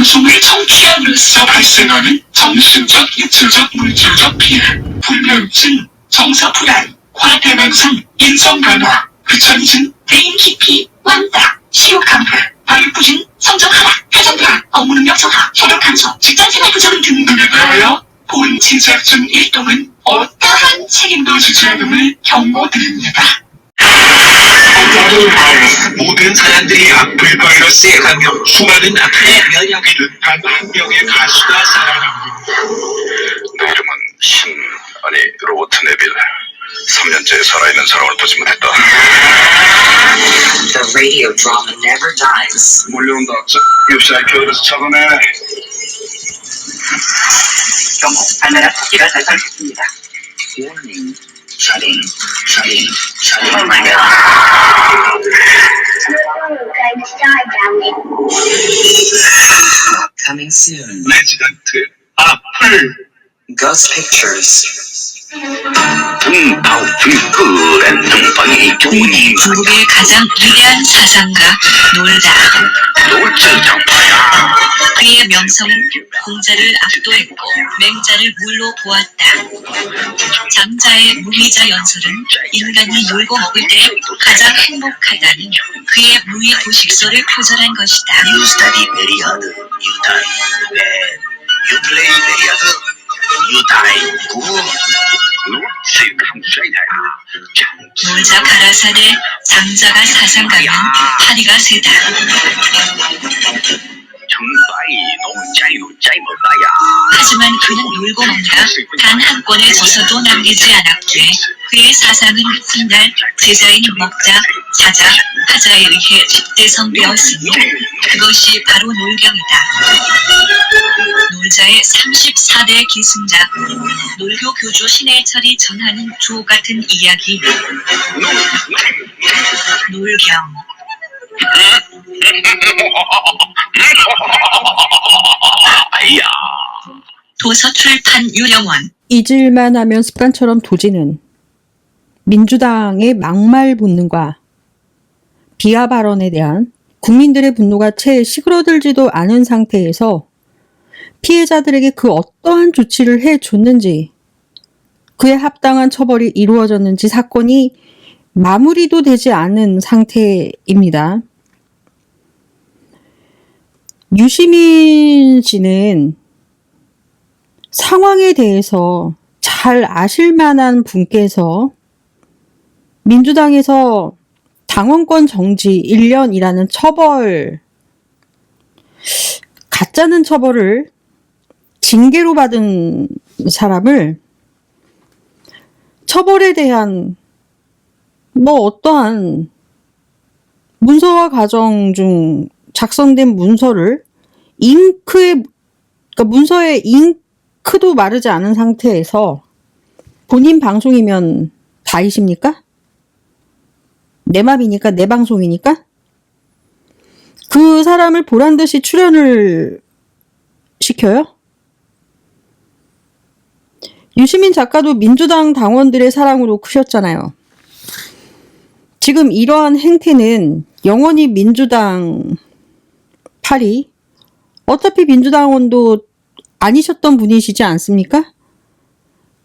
방송을 청취함으로써 발생하는 정신적, 육체적, 물질적 피해, 불면증, 정서불안, 과대망상, 인성변화, 그천증, 대인 기피, 왕따, 식욕감퇴, 발육부진, 성적 하락, 가정불안, 업무능력 저하, 혈압 감소, 직장생활 부정 등등에 대하여 본 제작진 일동은 어떠한 책임도 지지 않음을 경고드립니다. 모든 사람들이 악플 바이러스에 감염, 수많은 악플에 면역이든 단 한 명의 가수가 살아남는다. 내 이름은 로버트 네빌. 3년째 살아있는 사람을 보지 못했다. The radio drama never dies. 몰려온다. 유사의 교회에서 적어내. 경고, 발랄한 토끼가 달성했습니다. Warning. Shutting. Oh my god. Coming soon. 레지던트, 악플. Ghost Pictures. 중국의 가장 위대한 사상가 놀다. 그의 명성은 공자를 압도했고 맹자를 물로 보았다. 장자의 무의자 연설은 인간이 놀고 먹을 때 가장 행복하다는 그의 무의 도식설을 표절한 것이다. You study very hard. You die. Then you play very hard. You die. Good. 놀자 가라사대 장자가 사상가면 파리가 세다. 하지만 그는 놀고 먹느라 단 한 권의 저서도 남기지 않았기에 그의 사상은 훗날 제자인 먹자, 자자, 하자에 의해 집대성되었으니 그것이 바로 놀경이다. 놀자의 34대 기승자, 놀교 교주 신해철이 전하는 조 같은 이야기. 놀경. 도서출판 유령원. 잊을만 하면 습관처럼 도지는 민주당의 막말 본능과 비하 발언에 대한 국민들의 분노가 채 시그러들지도 않은 상태에서 피해자들에게 그 어떠한 조치를 해줬는지, 그에 합당한 처벌이 이루어졌는지 사건이 마무리도 되지 않은 상태입니다. 유시민 씨는 상황에 대해서 잘 아실 만한 분께서 민주당에서 당원권 정지 1년이라는 처벌, 가짜는 처벌을 징계로 받은 사람을 처벌에 대한 어떠한 문서화 과정 중 작성된 문서를 문서에 잉크도 마르지 않은 상태에서 본인 방송이면 다이십니까? 내 맘이니까, 내 방송이니까? 그 사람을 보란 듯이 출연을 시켜요? 유시민 작가도 민주당 당원들의 사랑으로 크셨잖아요. 지금 이러한 행태는 영원히 민주당 팔이, 어차피 민주당원도 아니셨던 분이시지 않습니까?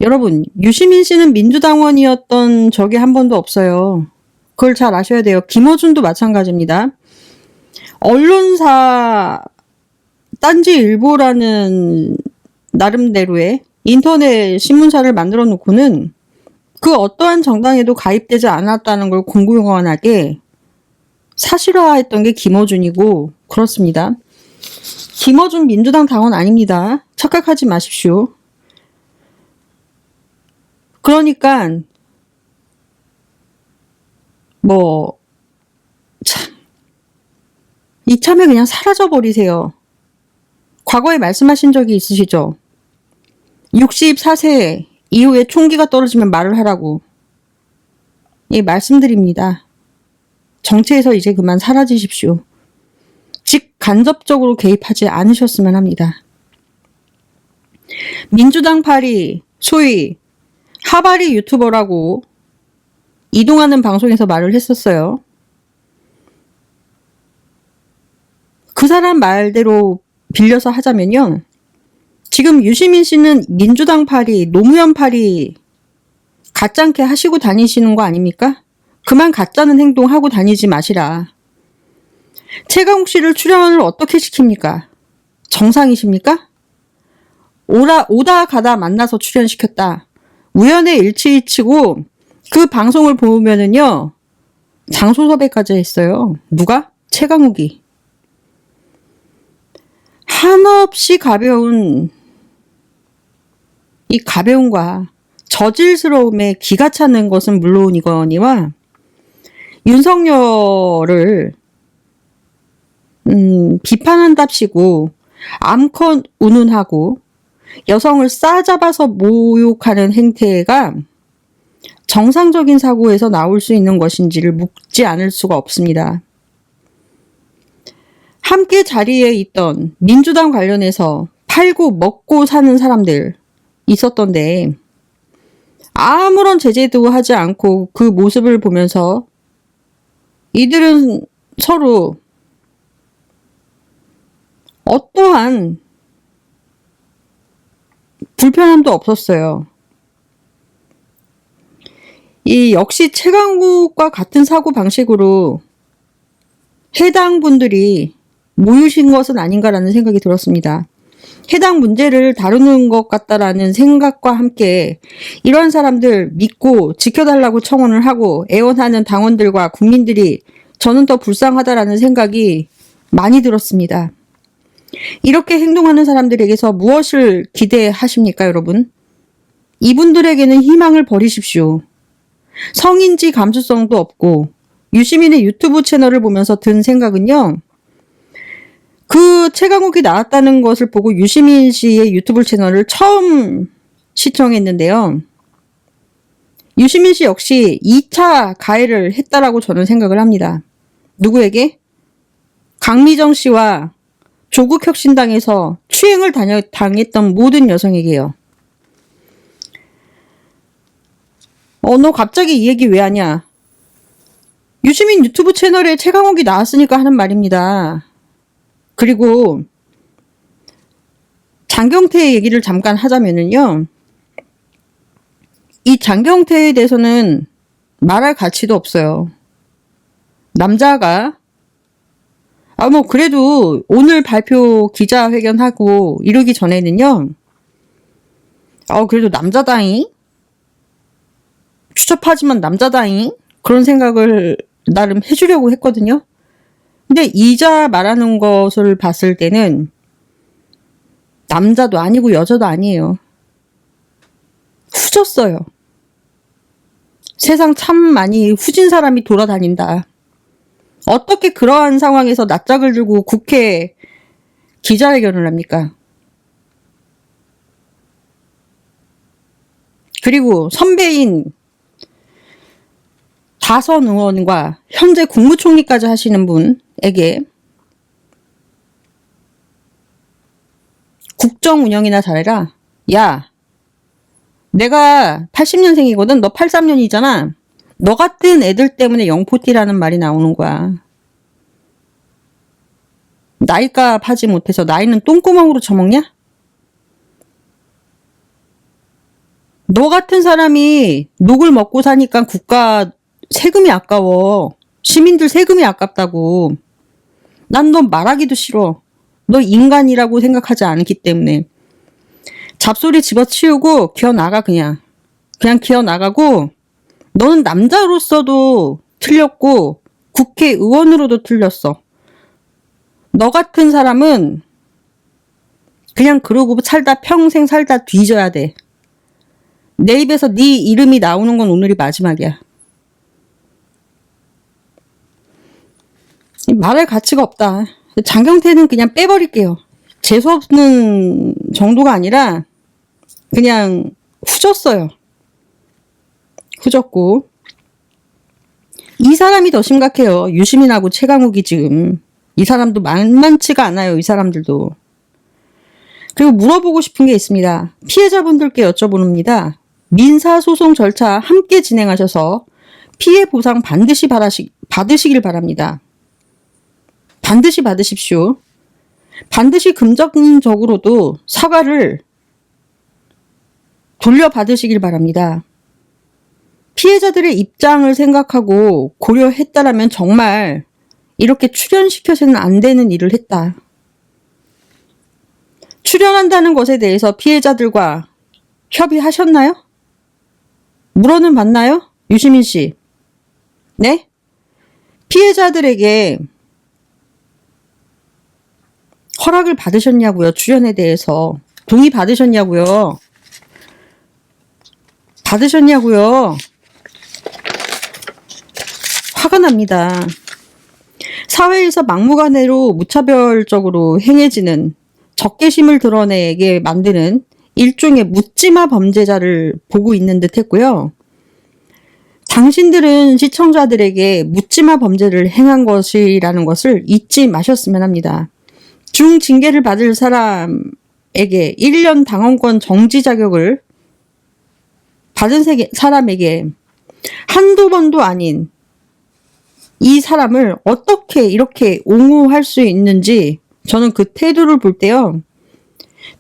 여러분, 유시민 씨는 민주당원이었던 적이 한 번도 없어요. 그걸 잘 아셔야 돼요. 김어준도 마찬가지입니다. 언론사 딴지일보라는 나름대로의 인터넷 신문사를 만들어 놓고는 그 어떠한 정당에도 가입되지 않았다는 걸 공공연하게 사실화했던 게 김어준이고, 그렇습니다. 김어준 민주당 당원 아닙니다. 착각하지 마십시오. 그러니까 이참에 그냥 사라져버리세요. 과거에 말씀하신 적이 있으시죠? 64세 이후에 총기가 떨어지면 말을 하라고. 예, 말씀드립니다. 정치에서 이제 그만 사라지십시오. 간접적으로 개입하지 않으셨으면 합니다. 민주당 팔이 소위 하바리 유튜버라고 이동하는 방송에서 말을 했었어요. 그 사람 말대로 빌려서 하자면요. 지금 유시민 씨는 민주당 파리, 노무현 파리 가짜게 하시고 다니시는 거 아닙니까? 그만 가짜는 행동하고 다니지 마시라. 최강욱 씨를 출연을 어떻게 시킵니까? 정상이십니까? 오다 가다 만나서 출연시켰다. 우연의 일치이치고 그 방송을 보면은요. 장소 섭외까지 했어요. 누가? 최강욱이. 한없이 가벼운 이 가벼움과 저질스러움에 기가 차는 것은 물론이거니와 윤석열을 비판한답시고 암컷 운운하고 여성을 싸잡아서 모욕하는 행태가 정상적인 사고에서 나올 수 있는 것인지를 묻지 않을 수가 없습니다. 함께 자리에 있던 민주당 관련해서 팔고 먹고 사는 사람들 있었던데 아무런 제재도 하지 않고 그 모습을 보면서 이들은 서로 어떠한 불편함도 없었어요. 이 역시 최강욱과 같은 사고 방식으로 해당 분들이 모이신 것은 아닌가라는 생각이 들었습니다. 해당 문제를 다루는 것 같다라는 생각과 함께 이런 사람들 믿고 지켜달라고 청원을 하고 애원하는 당원들과 국민들이 저는 더 불쌍하다라는 생각이 많이 들었습니다. 이렇게 행동하는 사람들에게서 무엇을 기대하십니까, 여러분? 이분들에게는 희망을 버리십시오. 성인지 감수성도 없고 유시민의 유튜브 채널을 보면서 든 생각은요. 그 최강욱이 나왔다는 것을 보고 유시민 씨의 유튜브 채널을 처음 시청했는데요. 유시민 씨 역시 2차 가해를 했다라고 저는 생각을 합니다. 누구에게? 강미정 씨와 조국혁신당에서 추행을 당했던 모든 여성에게요. 너 갑자기 이 얘기 왜 하냐? 유시민 유튜브 채널에 최강욱이 나왔으니까 하는 말입니다. 그리고 장경태 얘기를 잠깐 하자면은요. 이 장경태에 대해서는 말할 가치도 없어요. 남자가 그래도 오늘 발표 기자회견하고 이러기 전에는요. 그래도 남자다잉? 추접하지만 남자다잉? 그런 생각을 나름 해주려고 했거든요. 근데 이자 말하는 것을 봤을 때는 남자도 아니고 여자도 아니에요. 후졌어요. 세상 참 많이 후진 사람이 돌아다닌다. 어떻게 그러한 상황에서 낯짝을 들고 국회 기자회견을 합니까? 그리고 선배인 다선 의원과 현재 국무총리까지 하시는 분에게 국정 운영이나 잘해라. 야, 내가 80년생이거든. 너 83년이잖아. 너 같은 애들 때문에 영포티라는 말이 나오는 거야. 나이값 하지 못해서 나이는 똥구멍으로 처먹냐? 너 같은 사람이 녹을 먹고 사니까 국가 세금이 아까워. 시민들 세금이 아깝다고. 난 너 말하기도 싫어. 너 인간이라고 생각하지 않기 때문에. 잡소리 집어치우고 기어나가 그냥. 그냥 기어나가고 너는 남자로서도 틀렸고 국회의원으로도 틀렸어. 너 같은 사람은 그냥 그러고 평생 살다 뒤져야 돼. 내 입에서 네 이름이 나오는 건 오늘이 마지막이야. 말할 가치가 없다. 장경태는 그냥 빼버릴게요. 재수없는 정도가 아니라 그냥 후졌어요. 후졌고 이 사람이 더 심각해요. 유시민하고 최강욱이 지금 이 사람도 만만치가 않아요. 이 사람들도. 그리고 물어보고 싶은 게 있습니다. 피해자분들께 여쭤봅니다. 민사소송 절차 함께 진행하셔서 피해 보상 반드시 받으시길 바랍니다. 반드시 받으십시오. 반드시 금전적으로도 사과를 돌려받으시길 바랍니다. 피해자들의 입장을 생각하고 고려했다라면 정말 이렇게 출연시켜서는 안 되는 일을 했다. 출연한다는 것에 대해서 피해자들과 협의하셨나요? 물어는 봤나요? 유시민 씨. 네? 피해자들에게 허락을 받으셨냐고요? 출연에 대해서. 동의 받으셨냐고요? 받으셨냐고요? 화가 납니다. 사회에서 막무가내로 무차별적으로 행해지는 적개심을 드러내게 만드는 일종의 묻지마 범죄자를 보고 있는 듯 했고요. 당신들은 시청자들에게 묻지마 범죄를 행한 것이라는 것을 잊지 마셨으면 합니다. 중징계를 받을 사람에게 1년 당원권 정지 자격을 받은 사람에게 한두 번도 아닌 이 사람을 어떻게 이렇게 옹호할 수 있는지 저는 그 태도를 볼 때요.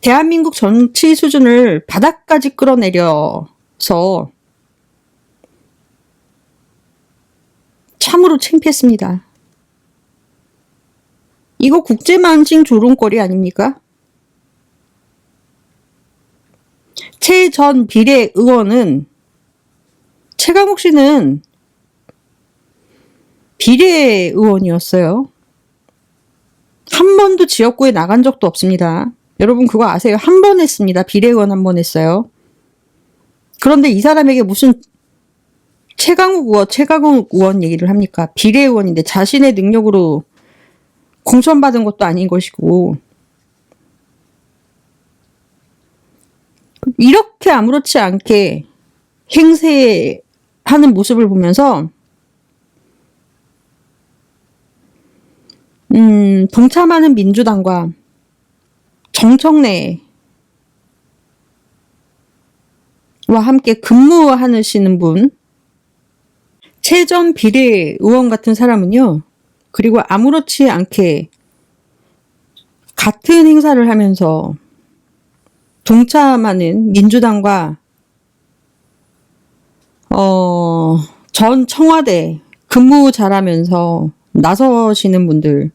대한민국 정치 수준을 바닥까지 끌어내려서 참으로 창피했습니다. 이거 국제만싱 조롱거리 아닙니까? 최 전 비례의원은 최강욱 씨는 비례의원이었어요. 한 번도 지역구에 나간 적도 없습니다. 여러분 그거 아세요? 한 번 했습니다. 비례의원 한 번 했어요. 그런데 이 사람에게 무슨 최강욱 의원 얘기를 합니까? 비례의원인데 자신의 능력으로 공천받은 것도 아닌 것이고 이렇게 아무렇지 않게 행세하는 모습을 보면서 동참하는 민주당과 정청래와 함께 근무하시는 분, 최 전 비례의원 같은 사람은요, 그리고 아무렇지 않게 같은 행사를 하면서 동참하는 민주당과 전 청와대 근무 잘하면서 나서시는 분들,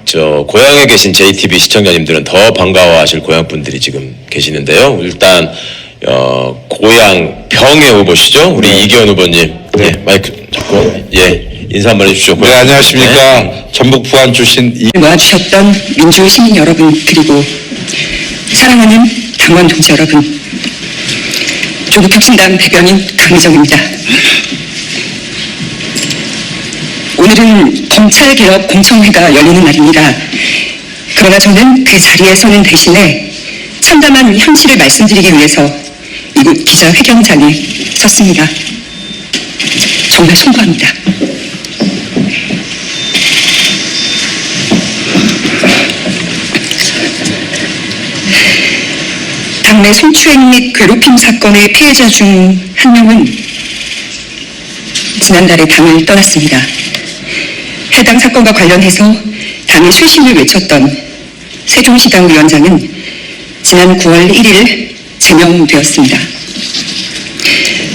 저 고향에 계신 JTB 시청자님들은 더 반가워하실 고향 분들이 지금 계시는데요. 일단 고향 병해 후보시죠, 우리 이기현 후보님. 네, 마이크 잡고 인사 한번 해주시죠. 네, 안녕하십니까. 전북 부안 출신 모아주셨던 민주 시민 여러분, 그리고 사랑하는 당원 동지 여러분, 조국혁신당 대변인 강희정입니다. 오늘은 검찰개혁 공청회가 열리는 날입니다. 그러나 저는 그 자리에 서는 대신에 참담한 현실을 말씀드리기 위해서 이곳 기자회견장에 섰습니다. 정말 송구합니다. 당내 성추행 및 괴롭힘 사건의 피해자 중 한 명은 지난달에 당을 떠났습니다. 해당 사건과 관련해서 당의 쇄신을 외쳤던 세종시당 위원장은 지난 9월 1일 제명되었습니다.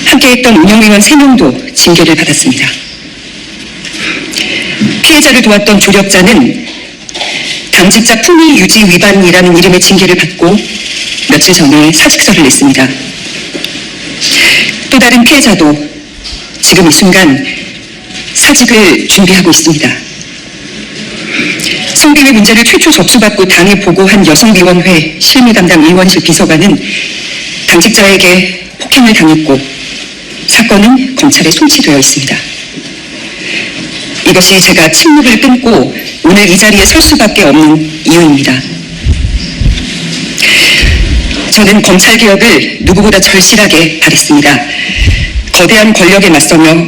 함께했던 운영위원 3명도 징계를 받았습니다. 피해자를 도왔던 조력자는 당직자 품위 유지 위반이라는 이름의 징계를 받고 며칠 전에 사직서를 냈습니다. 또 다른 피해자도 지금 이 순간 사직을 준비하고 있습니다. 성비위 문제를 최초 접수받고 당에 보고한 여성위원회 실무 담당 의원실 비서관은 당직자에게 폭행을 당했고 사건은 검찰에 송치되어 있습니다. 이것이 제가 침묵을 끊고 오늘 이 자리에 설 수밖에 없는 이유입니다. 저는 검찰개혁을 누구보다 절실하게 바랬습니다. 거대한 권력에 맞서며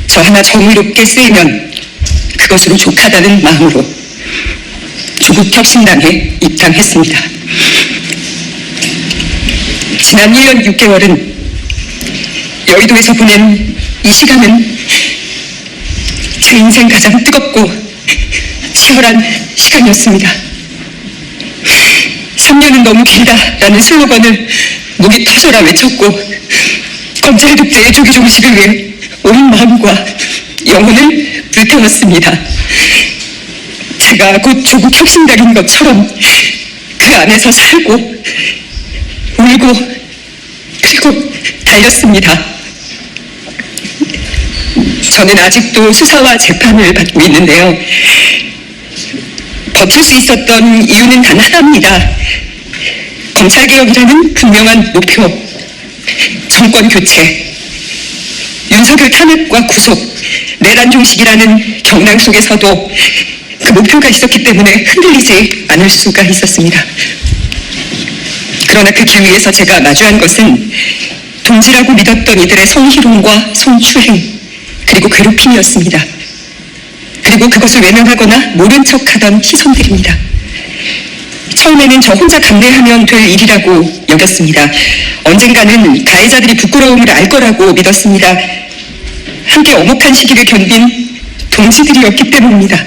저 하나 정의롭게 쓰이면 그것으로 족하다는 마음으로 조국혁신당에 입당했습니다. 지난 1년 6개월은 여의도에서 보낸 이 시간은 제 인생 가장 뜨겁고 치열한 시간이었습니다. 3년은 너무 길다라는 슬로건을 목이 터져라 외쳤고 검찰 독재의 조기 종식을 위해 온 마음과 영혼을 불태웠습니다. 제가 곧 조국 혁신당인 것처럼 그 안에서 살고 울고 그리고 달렸습니다. 저는 아직도 수사와 재판을 받고 있는데요. 버틸 수 있었던 이유는 단 하나입니다. 검찰개혁이라는 분명한 목표, 정권 교체, 윤석열 탄핵과 구속, 내란 종식이라는 경랑 속에서도 그 목표가 있었기 때문에 흔들리지 않을 수가 있었습니다. 그러나 그 길 위에서 제가 마주한 것은 동지라고 믿었던 이들의 성희롱과 성추행, 그리고 괴롭힘이었습니다. 그리고 그것을 외면하거나 모른 척하던 시선들입니다. 처음에는 저 혼자 감내하면 될 일이라고 여겼습니다. 언젠가는 가해자들이 부끄러움을 알 거라고 믿었습니다. 함께 엄혹한 시기를 견딘 동지들이었기 때문입니다.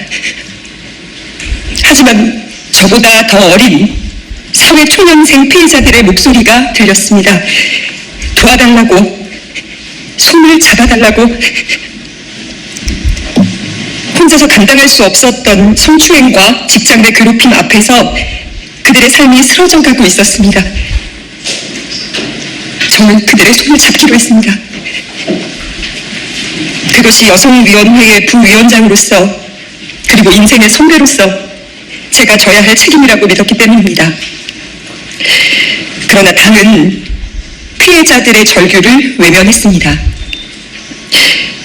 하지만 저보다 더 어린 사회 초년생 피해자들의 목소리가 들렸습니다. 도와달라고, 손을 잡아달라고, 혼자서 감당할 수 없었던 성추행과 직장 내 괴롭힘 앞에서 그들의 삶이 쓰러져 가고 있었습니다. 저는 그들의 손을 잡기로 했습니다. 그것이 여성위원회의 부위원장으로서 그리고 인생의 선배로서 제가 져야 할 책임이라고 믿었기 때문입니다. 그러나 당은 피해자들의 절규를 외면했습니다.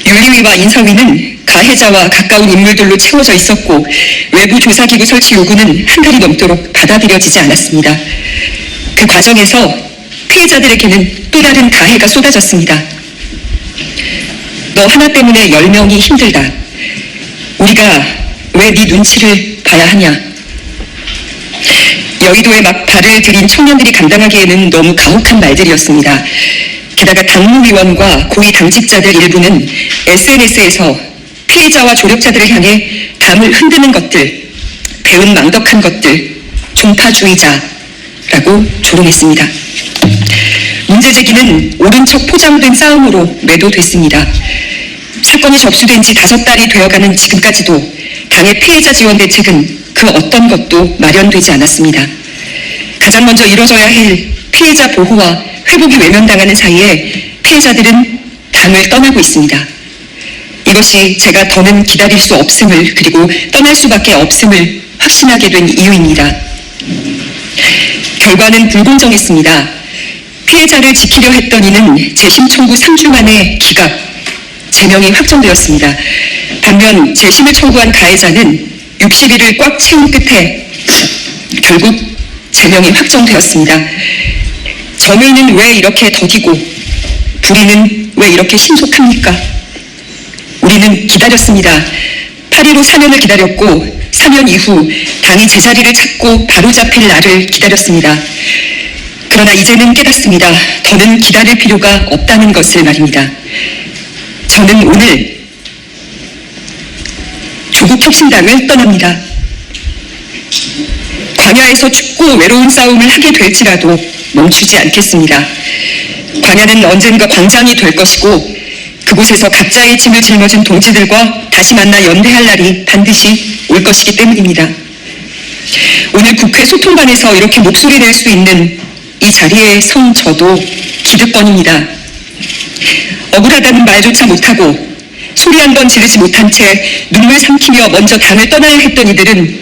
윤리위와 인사위는 가해자와 가까운 인물들로 채워져 있었고 외부 조사기구 설치 요구는 한 달이 넘도록 받아들여지지 않았습니다. 그 과정에서 피해자들에게는 또 다른 가해가 쏟아졌습니다. 너 하나 때문에 10명이 힘들다. 우리가 왜 네 눈치를 봐야 하냐. 여의도에 막 발을 들인 청년들이 감당하기에는 너무 가혹한 말들이었습니다. 게다가 당무위원과 고위 당직자들 일부는 SNS에서 피해자와 조력자들을 향해 담을 흔드는 것들, 배은 망덕한 것들, 종파주의자라고 조롱했습니다. 문제 제기는 옳은 척 포장된 싸움으로 매도됐습니다. 사건이 접수된 지 5달이 되어가는 지금까지도 당의 피해자 지원 대책은 그 어떤 것도 마련되지 않았습니다. 가장 먼저 이뤄져야 할 피해자 보호와 회복이 외면당하는 사이에 피해자들은 당을 떠나고 있습니다. 이것이 제가 더는 기다릴 수 없음을 그리고 떠날 수밖에 없음을 확신하게 된 이유입니다. 결과는 불공정했습니다. 피해자를 지키려 했던 이는 재심 청구 3주 만에 기각, 제명이 확정되었습니다. 반면 재심을 청구한 가해자는 60일을 꽉 채운 끝에 결국 제명이 확정되었습니다. 정의는 왜 이렇게 더디고 불의는 왜 이렇게 신속합니까? 우리는 기다렸습니다. 8.15 사면을 기다렸고 4년 이후 당이 제자리를 찾고 바로잡힐 날을 기다렸습니다. 그러나 이제는 깨닫습니다. 더는 기다릴 필요가 없다는 것을 말입니다. 저는 오늘 조국혁신당을 떠납니다. 광야에서 춥고 외로운 싸움을 하게 될지라도 멈추지 않겠습니다. 광야는 언젠가 광장이 될 것이고 그곳에서 각자의 짐을 짊어진 동지들과 다시 만나 연대할 날이 반드시 올 것이기 때문입니다. 오늘 국회 소통반에서 이렇게 목소리 낼 수 있는 이 자리에 선 저도 기득권입니다. 억울하다는 말조차 못하고 소리 한 번 지르지 못한 채 눈물 삼키며 먼저 당을 떠나야 했던 이들은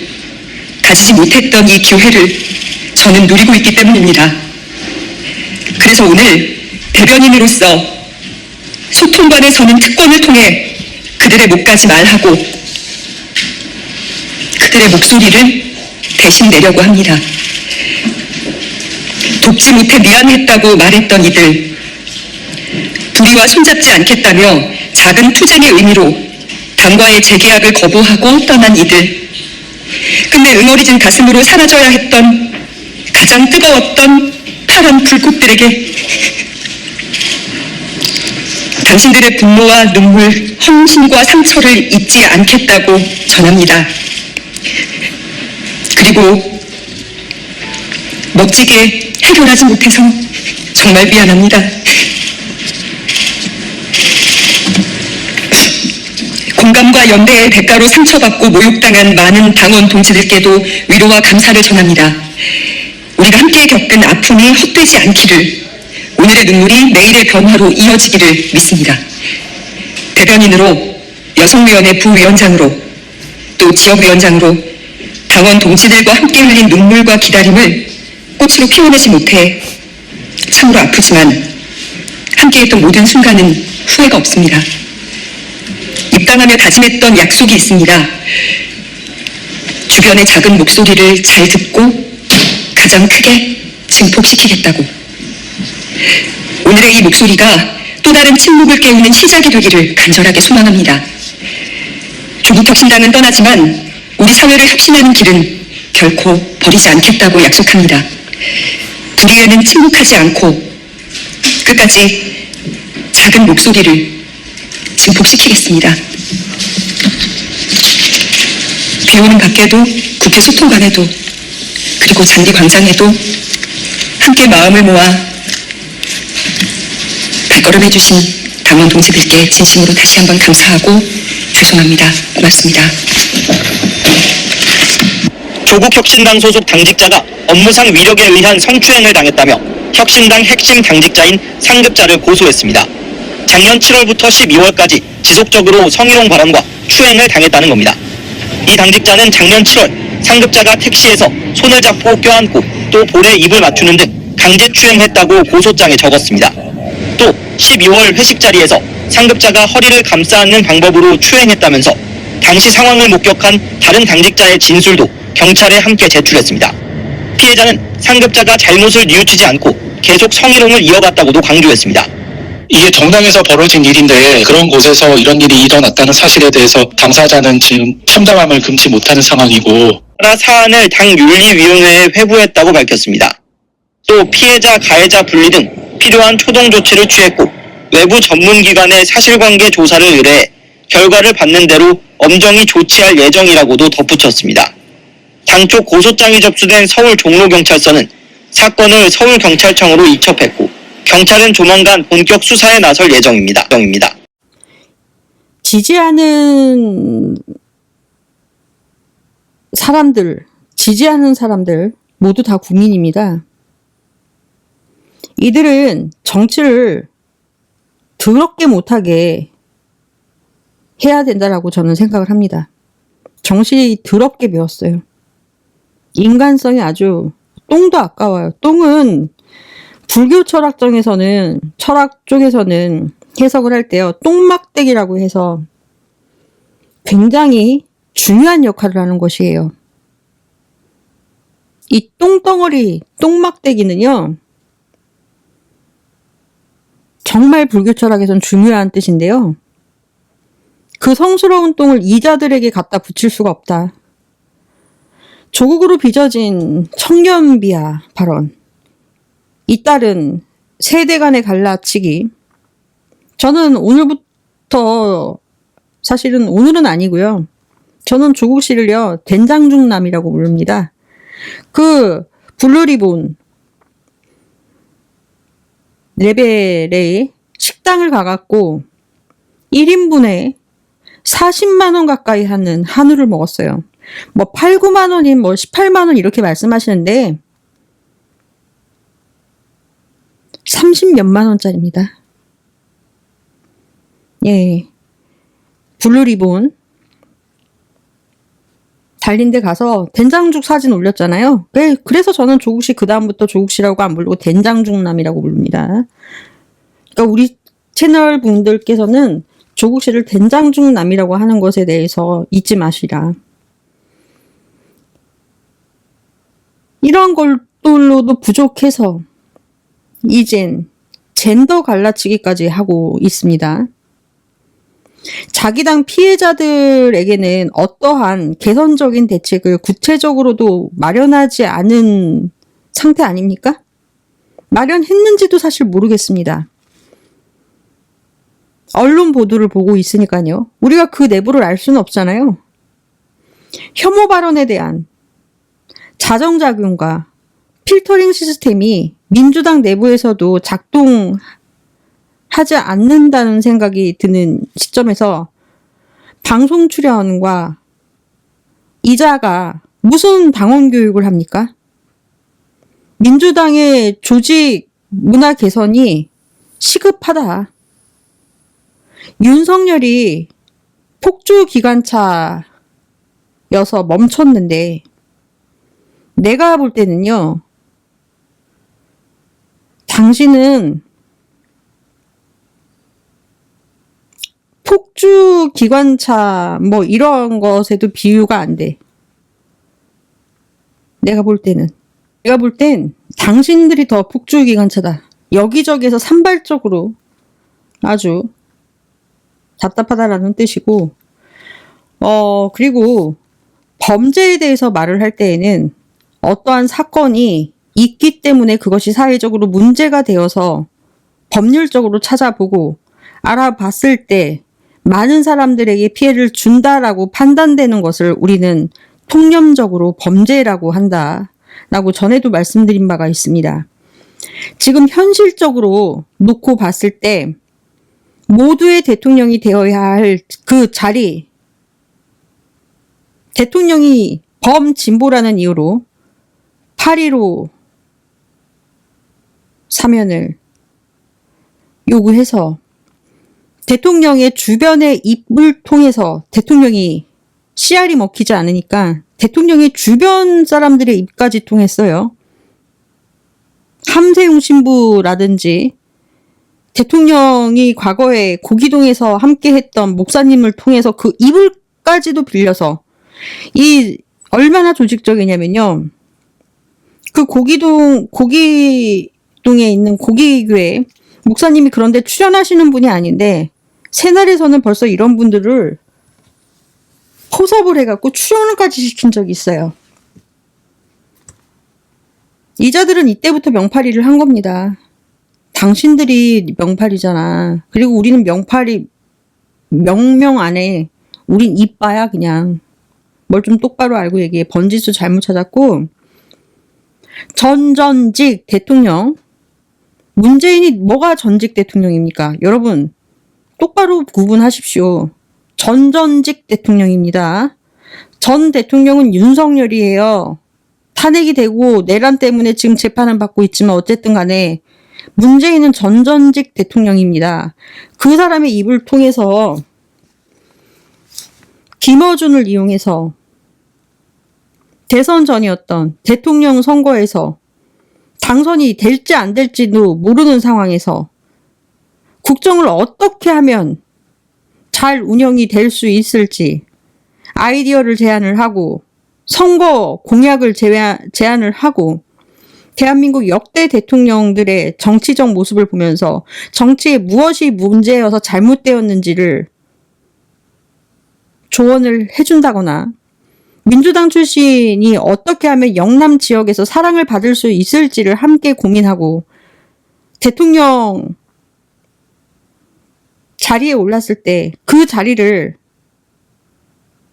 가지지 못했던 이 기회를 저는 누리고 있기 때문입니다. 그래서 오늘 대변인으로서 소통관에 서는 특권을 통해 그들의 목까지 말하고 그들의 목소리를 대신 내려고 합니다. 돕지 못해 미안했다고 말했던 이들, 불의와 손잡지 않겠다며 작은 투쟁의 의미로 당과의 재계약을 거부하고 떠난 이들, 끝내 응어리진 가슴으로 사라져야 했던 가장 뜨거웠던 파란 불꽃들에게 당신들의 분노와 눈물, 헌신과 상처를 잊지 않겠다고 전합니다. 그리고 멋지게 해결하지 못해서 정말 미안합니다. 공감과 연대의 대가로 상처받고 모욕당한 많은 당원 동지들께도 위로와 감사를 전합니다. 우리가 함께 겪은 아픔이 헛되지 않기를, 오늘의 눈물이 내일의 변화로 이어지기를 믿습니다. 대변인으로, 여성위원회 부위원장으로, 또 지역위원장으로 당원 동지들과 함께 흘린 눈물과 기다림을 꽃으로 피워내지 못해 참으로 아프지만 함께했던 모든 순간은 후회가 없습니다. 입당하며 다짐했던 약속이 있습니다. 주변의 작은 목소리를 잘 듣고 가장 크게 증폭시키겠다고. 오늘의 이 목소리가 또 다른 침묵을 깨우는 시작이 되기를 간절하게 소망합니다. 조국혁신당은 떠나지만 우리 사회를 혁신하는 길은 결코 버리지 않겠다고 약속합니다. 우리에는 침묵하지 않고 끝까지 작은 목소리를 증폭시키겠습니다. 비오는 밖에도, 국회 소통관에도, 그리고 잔디 광장에도 함께 마음을 모아 발걸음해주신 당원 동지들께 진심으로 다시 한번 감사하고 죄송합니다. 고맙습니다. 조국혁신당 소속 당직자가 업무상 위력에 의한 성추행을 당했다며 혁신당 핵심 당직자인 상급자를 고소했습니다. 작년 7월부터 12월까지 지속적으로 성희롱 발언과 추행을 당했다는 겁니다. 이 당직자는 작년 7월 상급자가 택시에서 손을 잡고 껴안고 또 볼에 입을 맞추는 등 강제 추행했다고 고소장에 적었습니다. 또 12월 회식 자리에서 상급자가 허리를 감싸 안는 방법으로 추행했다면서 당시 상황을 목격한 다른 당직자의 진술도 경찰에 함께 제출했습니다. 피해자는 상급자가 잘못을 뉘우치지 않고 계속 성희롱을 이어갔다고도 강조했습니다. 이게 정당에서 벌어진 일인데 그런 곳에서 이런 일이 일어났다는 사실에 대해서 당사자는 지금 참담함을 금치 못하는 상황이고, 따라 사안을 당윤리위원회에 회부했다고 밝혔습니다. 또 피해자, 가해자 분리 등 필요한 초동 조치를 취했고 외부 전문기관의 사실관계 조사를 의뢰해 결과를 받는 대로 엄정히 조치할 예정이라고도 덧붙였습니다. 당초 고소장이 접수된 서울 종로경찰서는 사건을 서울경찰청으로 이첩했고 경찰은 조만간 본격 수사에 나설 예정입니다. 지지하는 사람들 모두 다 국민입니다. 이들은 정치를 더럽게 못하게 해야 된다라고 저는 생각을 합니다. 정치 더럽게 배웠어요. 인간성이 아주 똥도 아까워요. 똥은 불교 철학 쪽에서는 해석을 할 때요, 똥막대기라고 해서 굉장히 중요한 역할을 하는 것이에요. 이 똥덩어리, 똥막대기는요, 정말 불교 철학에선 중요한 뜻인데요. 그 성스러운 똥을 이자들에게 갖다 붙일 수가 없다. 조국으로 빚어진 청년비하 발언, 잇따른 세대 간의 갈라치기. 저는 오늘부터, 사실은 오늘은 아니고요, 저는 조국 씨를요 된장중남이라고 부릅니다. 그 블루리본 레벨의 식당을 가갖고 1인분에 40만원 가까이 하는 한우를 먹었어요. 뭐 8, 9만원인 뭐 18만원 이렇게 말씀하시는데 30몇만 원짜리입니다. 예. 블루리본 달린 데 가서 된장죽 사진 올렸잖아요. 네, 그래서 저는 조국씨 그다음부터 조국씨라고 안 부르고 된장죽남이라고 부릅니다. 그러니까 우리 채널 분들께서는 조국씨를 된장죽남이라고 하는 것에 대해서 잊지 마시라. 이런 걸로도 부족해서 이젠 젠더 갈라치기까지 하고 있습니다. 자기 당 피해자들에게는 어떠한 개선적인 대책을 구체적으로도 마련하지 않은 상태 아닙니까? 마련했는지도 사실 모르겠습니다. 언론 보도를 보고 있으니까요. 우리가 그 내부를 알 수는 없잖아요. 혐오 발언에 대한 자정작용과 필터링 시스템이 민주당 내부에서도 작동하지 않는다는 생각이 드는 시점에서 방송 출연과 이자가 무슨 당원 교육을 합니까? 민주당의 조직 문화 개선이 시급하다. 윤석열이 폭주 기관차여서 멈췄는데 내가 볼 때는요. 당신은 폭주 기관차 뭐 이런 것에도 비유가 안 돼. 내가 볼 땐 당신들이 더 폭주 기관차다. 여기저기에서 산발적으로 아주 답답하다라는 뜻이고, 그리고 범죄에 대해서 말을 할 때에는 어떠한 사건이 있기 때문에 그것이 사회적으로 문제가 되어서 법률적으로 찾아보고 알아봤을 때 많은 사람들에게 피해를 준다라고 판단되는 것을 우리는 통념적으로 범죄라고 한다라고 전에도 말씀드린 바가 있습니다. 지금 현실적으로 놓고 봤을 때 모두의 대통령이 되어야 할 그 자리, 대통령이 범진보라는 이유로 8.15 사면을 요구해서 대통령의 주변의 입을 통해서 대통령이 씨알이 먹히지 않으니까 대통령의 주변 사람들의 입까지 통했어요. 함세웅 신부라든지 대통령이 과거에 고기동에서 함께 했던 목사님을 통해서 그 입을까지도 빌려서 이 얼마나 조직적이냐면요. 그 고기동에 있는 고기교회 목사님이 그런데 출연하시는 분이 아닌데 새날에서는 벌써 이런 분들을 포섭을 해갖고 출연까지 시킨 적이 있어요. 이자들은 이때부터 명팔이를 한 겁니다. 당신들이 명팔이잖아. 그리고 우리는 명팔이 명명 안에 우린 이빠야 그냥. 뭘 좀 똑바로 알고 얘기해. 번지수 잘못 찾았고 전직 대통령 문재인이 뭐가 전직 대통령입니까? 여러분 똑바로 구분하십시오. 전직 대통령입니다. 전 대통령은 윤석열이에요. 탄핵이 되고 내란 때문에 지금 재판을 받고 있지만 어쨌든 간에 문재인은 전직 대통령입니다. 그 사람의 입을 통해서 김어준을 이용해서 대선 전이었던 대통령 선거에서 당선이 될지 안 될지도 모르는 상황에서 국정을 어떻게 하면 잘 운영이 될 수 있을지 아이디어를 제안을 하고 선거 공약을 제안을 하고 대한민국 역대 대통령들의 정치적 모습을 보면서 정치에 무엇이 문제여서 잘못되었는지를 조언을 해준다거나 민주당 출신이 어떻게 하면 영남 지역에서 사랑을 받을 수 있을지를 함께 고민하고 대통령 자리에 올랐을 때 그 자리를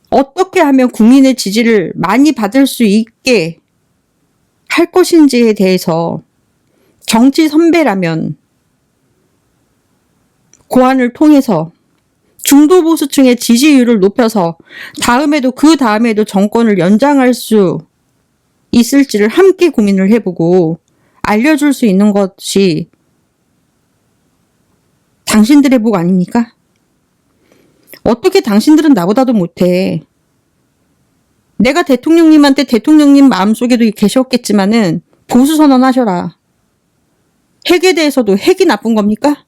어떻게 하면 국민의 지지를 많이 받을 수 있게 할 것인지에 대해서 정치 선배라면 고안을 통해서 중도 보수층의 지지율을 높여서 다음에도 그 다음에도 정권을 연장할 수 있을지를 함께 고민을 해보고 알려줄 수 있는 것이 당신들의 복 아닙니까? 어떻게 당신들은 나보다도 못해. 내가 대통령님한테 대통령님 마음속에도 계셨겠지만은 보수선언 하셔라. 핵에 대해서도 핵이 나쁜 겁니까?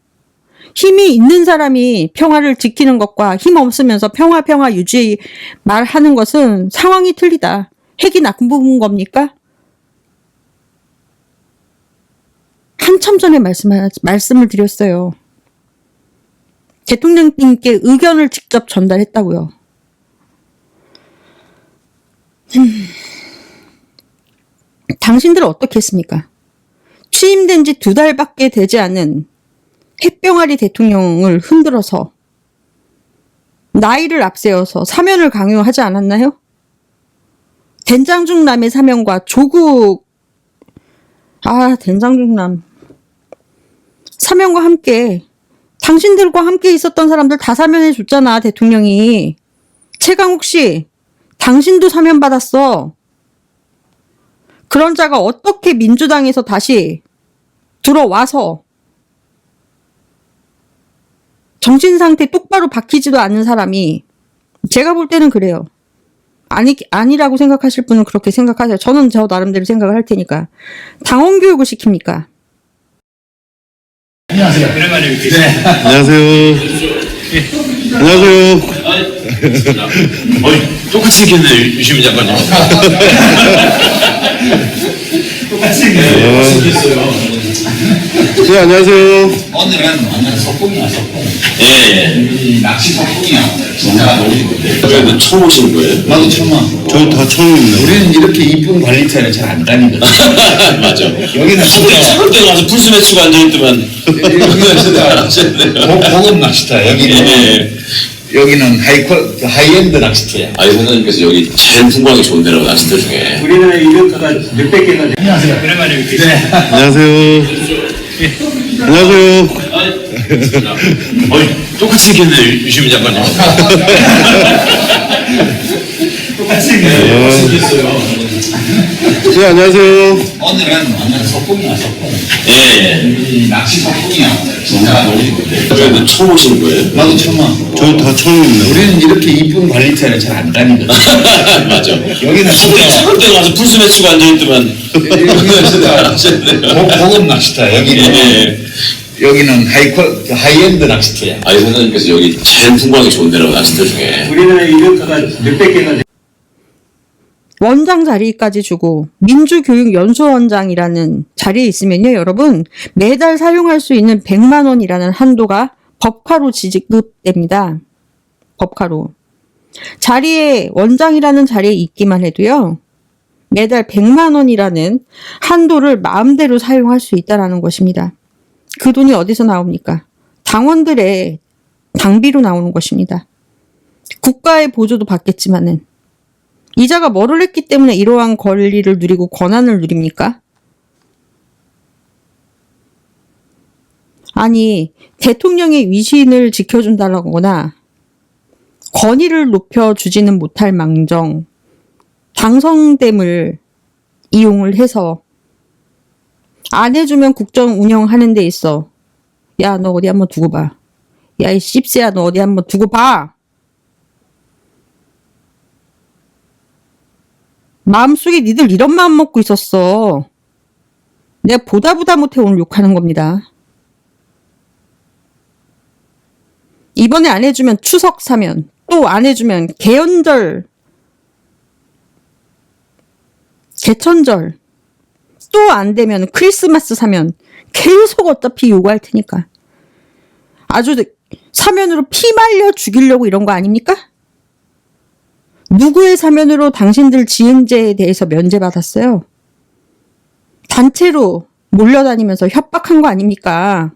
힘이 있는 사람이 평화를 지키는 것과 힘 없으면서 평화 유지 말하는 것은 상황이 틀리다. 핵이 나쁜 겁니까? 한참 전에 말씀을 드렸어요. 대통령님께 의견을 직접 전달했다고요. 당신들은 어떻게 했습니까? 취임된 지 2달밖에 되지 않은 햇병아리 대통령을 흔들어서 나이를 앞세워서 사면을 강요하지 않았나요? 된장중 남의 사면과 조국 아, 된장중남. 사면과 함께, 당신들과 함께 있었던 사람들 다 사면해 줬잖아, 대통령이. 최강욱 씨, 당신도 사면 받았어. 그런 자가 어떻게 민주당에서 다시 들어와서 정신상태 똑바로 박히지도 않는 사람이, 제가 볼 때는 그래요. 아니라고 생각하실 분은 그렇게 생각하세요. 저는 저 나름대로 생각을 할 테니까. 당원 교육을 시킵니까? 안녕하세요. 안녕하세요. 안녕하세요. 똑같이 생겼네, 유시민 장관님. 똑같이 생겼어요. 네, 안녕하세요. 오늘은 완전 소풍이야, 소풍. 예. 낚시 소풍이야. 진짜 저희는 처음 오시는 거예요? 나도 처음 와. 저희 다 처음입니다. 우리는 이렇게 이쁜 관리차를 잘 안 다니거든. 맞아. 여기는 진짜 차올 때 가서 풀스 매치고 앉아있더만. 여기는 진짜 고급 낚시터야. 여기는 하이엔드 낚시터야. 아니, 선생님께서 여기 제일 풍광이 좋은 데라고 낚시터 중에. 우리나라 이력가가 몇백 개가 돼. 안녕하세요. 오랜만에 뵙겠습니다. 네. 안녕하세요. 안녕하세요. 똑같이 생겼네, 유시민 장관님. 똑같이 생겼어요. 네, 안녕하세요. 오늘은 완전 소풍이야, 소풍. 예. 낚시 소풍이야. 진짜 저희는 처음 오시는 거예요? 나도 처음 와. 저희 다 처음입니다. 우리는 이렇게 이쁜 관리차를 잘 안 다니거든. 맞아. 여기는 진짜 차올 때 가서 풀스 매치고 앉아있더만. 여기는 진짜 고급 낚시터야. 여기는 하이엔드 낚시터야. 아니, 선생님께서 여기 제일 풍광이 좋은 데라고 낚시터 중에. 우리나라 이력가가 몇백 개가 돼. 원장 자리까지 주고 민주교육연수원장이라는 자리에 있으면요, 여러분, 매달 사용할 수 있는 100만 원이라는 한도가 법카로 지급됩니다. 법카로. 자리에, 원장이라는 자리에 있기만 해도요, 매달 100만 원이라는 한도를 마음대로 사용할 수 있다는 것입니다. 그 돈이 어디서 나옵니까? 당원들의 당비로 나오는 것입니다. 국가의 보조도 받겠지만은, 이자가 뭐를 했기 때문에 이러한 권리를 누리고 권한을 누립니까? 아니, 대통령의 위신을 지켜준다거나 권위를 높여주지는 못할 망정 당선됨을 이용을 해서 안 해주면 국정 운영하는 데 있어. 야, 너 어디 한번 두고 봐. 야, 이 씹새야, 너 어디 한번 두고 봐. 마음속에 니들 이런 마음 먹고 있었어. 내가 보다 못해 오늘 욕하는 겁니다. 이번에 안 해주면 추석 사면, 또 안 해주면 개연절, 개천절, 또 안 되면 크리스마스 사면 계속 어차피 요구할 테니까. 아주 사면으로 피 말려 죽이려고 이런 거 아닙니까? 누구의 사면으로 당신들 지은죄에 대해서 면제받았어요? 단체로 몰려다니면서 협박한 거 아닙니까?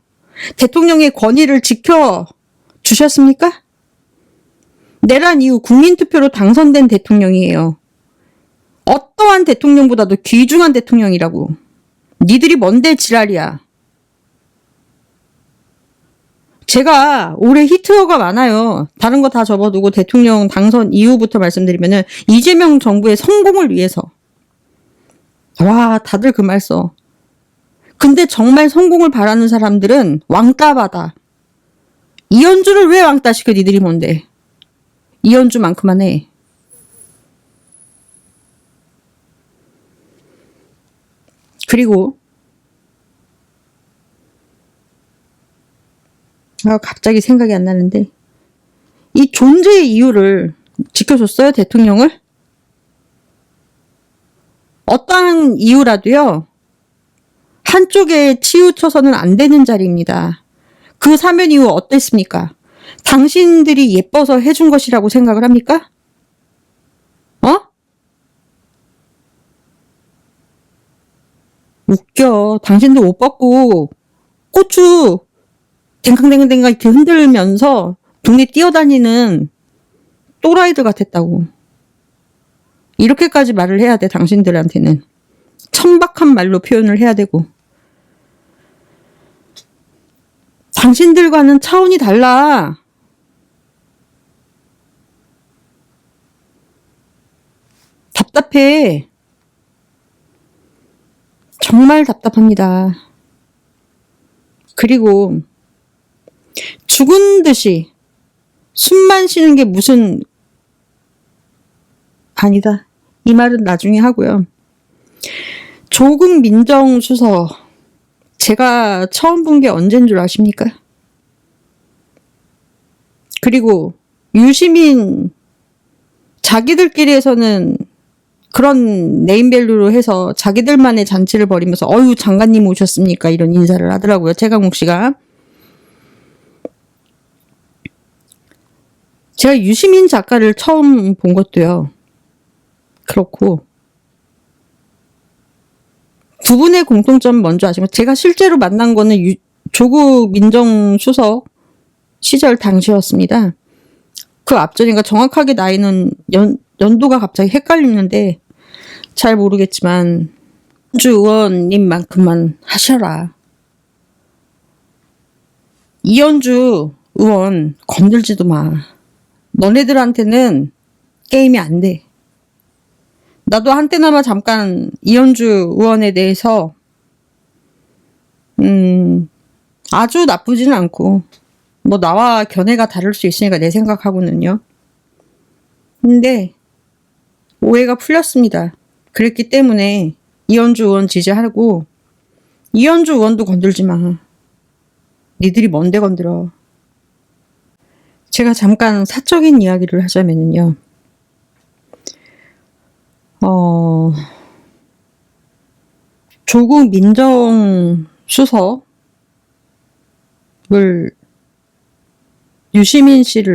대통령의 권위를 지켜주셨습니까? 내란 이후 국민투표로 당선된 대통령이에요. 어떠한 대통령보다도 귀중한 대통령이라고. 니들이 뭔데 지랄이야. 제가 올해 히트어가 많아요. 다른 거 다 접어두고 대통령 당선 이후부터 말씀드리면은 이재명 정부의 성공을 위해서. 와, 다들 그 말 써. 근데 정말 성공을 바라는 사람들은 왕따 받아. 이현주를 왜 왕따 시켜? 니들이 뭔데? 이현주만큼만 해. 그리고 갑자기 생각이 안 나는데, 이 존재의 이유를 지켜줬어요, 대통령을? 어떠한 이유라도요, 한쪽에 치우쳐서는 안 되는 자리입니다. 그 사면 이후 어땠습니까? 당신들이 예뻐서 해준 것이라고 생각을 합니까? 웃겨. 당신들 옷 벗고 고추 댕강댕강 이렇게 흔들면서 동네 뛰어다니는 또라이들 같았다고. 이렇게까지 말을 해야 돼, 당신들한테는. 천박한 말로 표현을 해야 되고. 당신들과는 차원이 달라. 답답해. 정말 답답합니다. 그리고 죽은 듯이 숨만 쉬는 게 무슨, 아니다. 이 말은 나중에 하고요. 조국 민정수석, 제가 처음 본 게 언제인 줄 아십니까? 그리고 유시민, 자기들끼리에서는 그런 네임밸류로 해서 자기들만의 잔치를 벌이면서 어유 장관님 오셨습니까? 이런 인사를 하더라고요. 최강욱 씨가. 제가 유시민 작가를 처음 본 것도요. 그렇고 두 분의 공통점 먼저 아시면, 제가 실제로 만난 거는 조국 민정수석 시절 당시였습니다. 그 앞전인가, 정확하게 나이는 연도가 갑자기 헷갈리는데 잘 모르겠지만, 주 의원님만큼만 하셔라. 이현주 의원 건들지도 마. 너네들한테는 게임이 안 돼. 나도 한때나마 잠깐 이현주 의원에 대해서 아주 나쁘지는 않고, 뭐 나와 견해가 다를 수 있으니까 내 생각하고는요. 근데 오해가 풀렸습니다. 그랬기 때문에 이현주 의원 지지하고, 이현주 의원도 건들지 마. 니들이 뭔데 건들어. 제가 잠깐 사적인 이야기를 하자면요. 조국 민정수석을 유시민 씨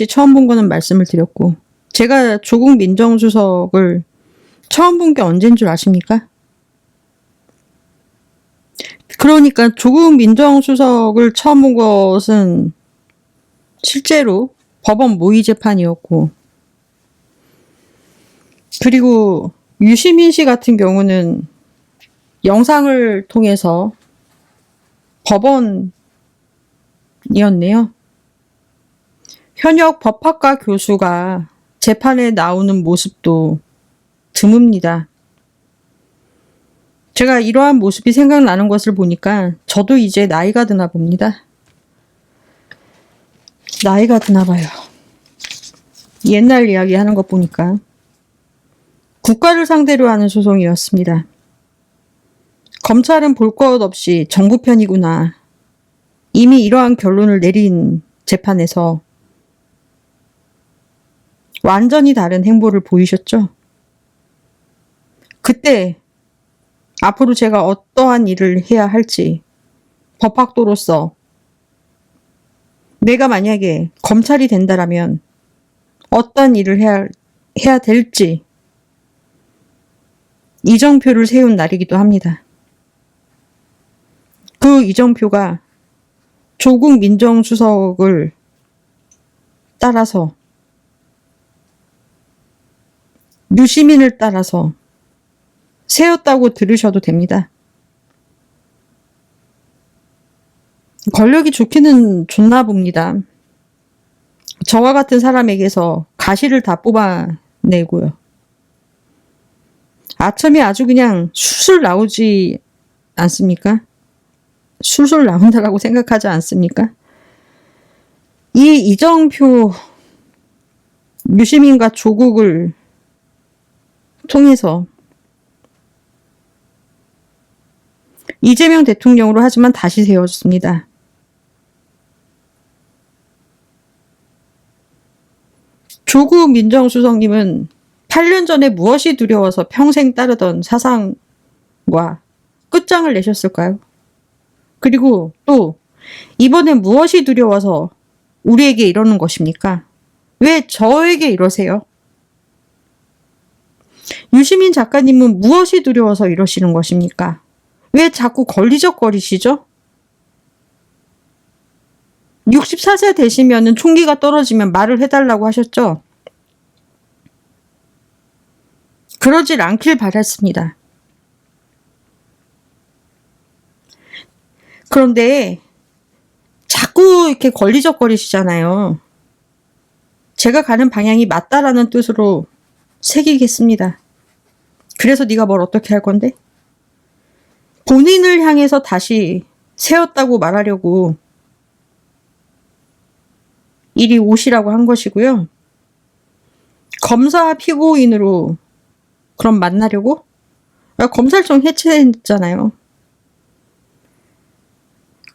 처음 본 거는 말씀을 드렸고, 제가 조국 민정수석을 처음 본 게 언제인 줄 아십니까? 그러니까 조국 민정수석을 처음 본 것은 실제로 법원 모의 재판이었고, 그리고 유시민 씨 같은 경우는 영상을 통해서 법원이었네요. 현역 법학과 교수가 재판에 나오는 모습도 드뭅니다. 제가 이러한 모습이 생각나는 것을 보니까 저도 이제 나이가 드나 봅니다. 나이가 드나 봐요. 옛날 이야기 하는 것 보니까. 국가를 상대로 하는 소송이었습니다. 검찰은 볼 것 없이 정부 편이구나. 이미 이러한 결론을 내린 재판에서 완전히 다른 행보를 보이셨죠? 그때 앞으로 제가 어떠한 일을 해야 할지, 법학도로서 내가 만약에 검찰이 된다라면 어떤 일을 해야 될지 이정표를 세운 날이기도 합니다. 그 이정표가 조국 민정수석을 따라서, 유시민을 따라서 세웠다고 들으셔도 됩니다. 권력이 좋기는 좋나 봅니다. 저와 같은 사람에게서 가시를 다 뽑아내고요. 아첨이 아주 그냥 술술 나오지 않습니까? 술술 나온다라고 생각하지 않습니까? 이 이정표, 유시민과 조국을 통해서 이재명 대통령으로 하지만 다시 세워졌습니다. 조국 민정수석님은 8년 전에 무엇이 두려워서 평생 따르던 사상과 끝장을 내셨을까요? 그리고 또 이번엔 무엇이 두려워서 우리에게 이러는 것입니까? 왜 저에게 이러세요? 유시민 작가님은 무엇이 두려워서 이러시는 것입니까? 왜 자꾸 걸리적거리시죠? 64세 되시면은 총기가 떨어지면 말을 해달라고 하셨죠? 그러질 않길 바랐습니다. 그런데 자꾸 이렇게 걸리적거리시잖아요. 제가 가는 방향이 맞다라는 뜻으로 새기겠습니다. 그래서 네가 뭘 어떻게 할 건데? 본인을 향해서 다시 세웠다고 말하려고 이리 오시라고 한 것이고요. 검사 피고인으로 그럼 만나려고? 검찰청 해체했잖아요.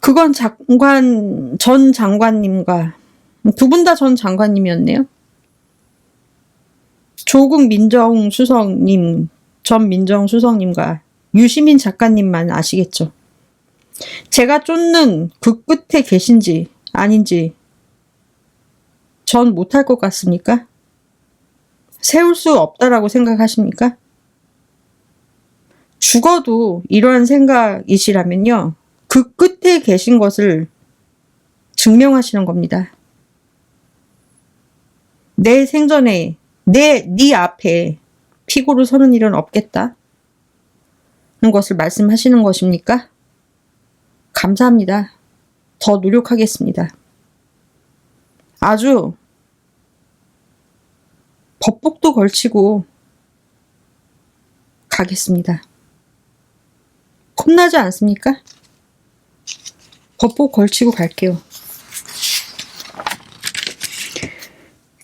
그건 전 장관님과 두 분 다 전 장관님이었네요. 조국 민정수석님, 전 민정수석님과 유시민 작가님만 아시겠죠. 제가 쫓는 그 끝에 계신지 아닌지 전 못할 것 같습니까? 세울 수 없다라고 생각하십니까? 죽어도 이러한 생각이시라면요. 그 끝에 계신 것을 증명하시는 겁니다. 내 생전에 네 앞에 피고로 서는 일은 없겠다. 는 것을 말씀하시는 것입니까? 감사합니다. 더 노력하겠습니다. 아주 법복도 걸치고 가겠습니다. 겁나지 않습니까? 법복 걸치고 갈게요.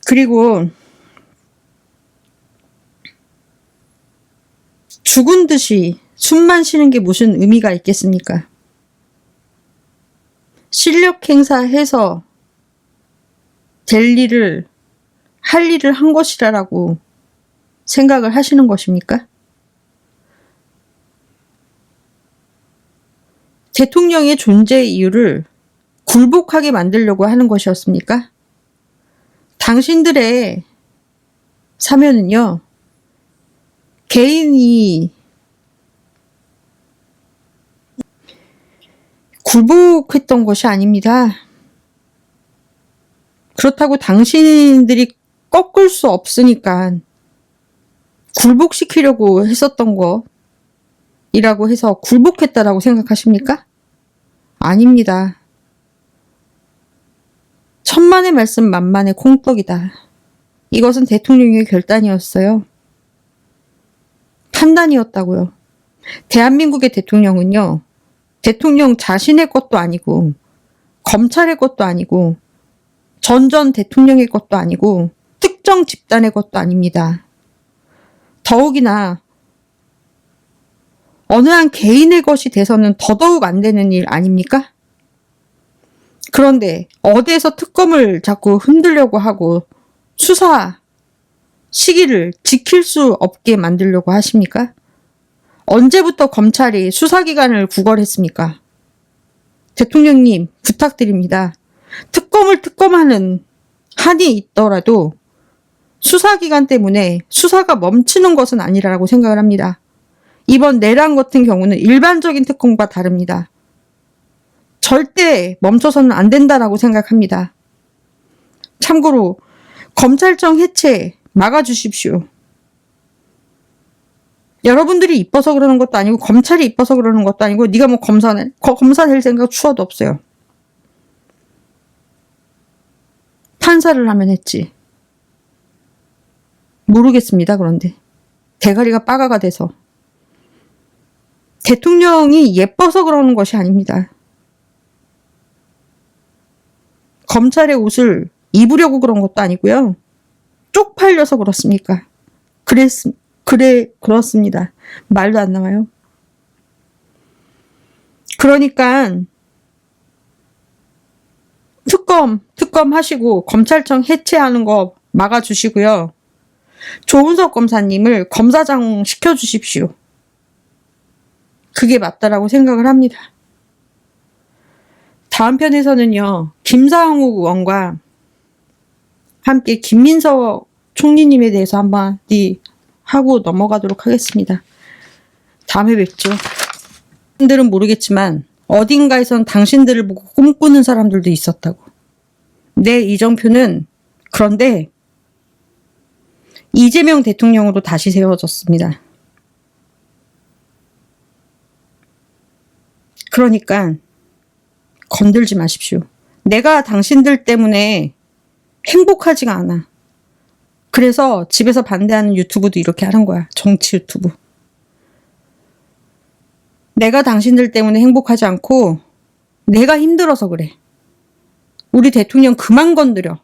그리고 죽은 듯이 숨만 쉬는 게 무슨 의미가 있겠습니까? 실력 행사해서 할 일을 한 것이라고 생각을 하시는 것입니까? 대통령의 존재 이유를 굴복하게 만들려고 하는 것이었습니까? 당신들의 사면은요, 개인이 굴복했던 것이 아닙니다. 그렇다고 당신들이 꺾을 수 없으니까 굴복시키려고 했었던 것이라고 해서 굴복했다라고 생각하십니까? 아닙니다. 천만의 말씀 만만의 콩떡이다. 이것은 대통령의 결단이었어요. 판단이었다고요. 대한민국의 대통령은요, 대통령 자신의 것도 아니고 검찰의 것도 아니고 전 대통령의 것도 아니고 특정 집단의 것도 아닙니다. 더욱이나 어느 한 개인의 것이 돼서는 더더욱 안 되는 일 아닙니까? 그런데 어디에서 특검을 자꾸 흔들려고 하고 수사 시기를 지킬 수 없게 만들려고 하십니까? 언제부터 검찰이 수사기간을 구걸했습니까? 대통령님, 부탁드립니다. 특검하는 한이 있더라도 수사기간 때문에 수사가 멈추는 것은 아니라고 생각을 합니다. 이번 내란 같은 경우는 일반적인 특검과 다릅니다. 절대 멈춰서는 안 된다라고 생각합니다. 참고로 검찰청 해체 막아주십시오. 여러분들이 이뻐서 그러는 것도 아니고 검찰이 이뻐서 그러는 것도 아니고 네가 뭐 검사 될 생각 추워도 없어요. 판사를 하면 했지. 모르겠습니다. 그런데 대가리가 빠가가 돼서 대통령이 예뻐서 그러는 것이 아닙니다. 검찰의 옷을 입으려고 그런 것도 아니고요. 쪽팔려서 그렇습니까? 그렇습니다. 말도 안 나와요. 그러니까 특검 하시고 검찰청 해체하는 거 막아주시고요. 조은석 검사님을 검사장 시켜주십시오. 그게 맞다라고 생각을 합니다. 다음 편에서는요, 김상욱 의원과 함께 김민석 총리님에 대해서 한번 하고 넘어가도록 하겠습니다. 다음에 뵙죠. 당신들은 모르겠지만 어딘가에선 당신들을 보고 꿈꾸는 사람들도 있었다고. 네, 이정표는 그런데 이재명 대통령으로 다시 세워졌습니다. 그러니까 건들지 마십시오. 내가 당신들 때문에 행복하지가 않아. 그래서 집에서 반대하는 유튜브도 이렇게 하는 거야. 정치 유튜브. 내가 당신들 때문에 행복하지 않고 내가 힘들어서 그래. 우리 대통령 그만 건드려.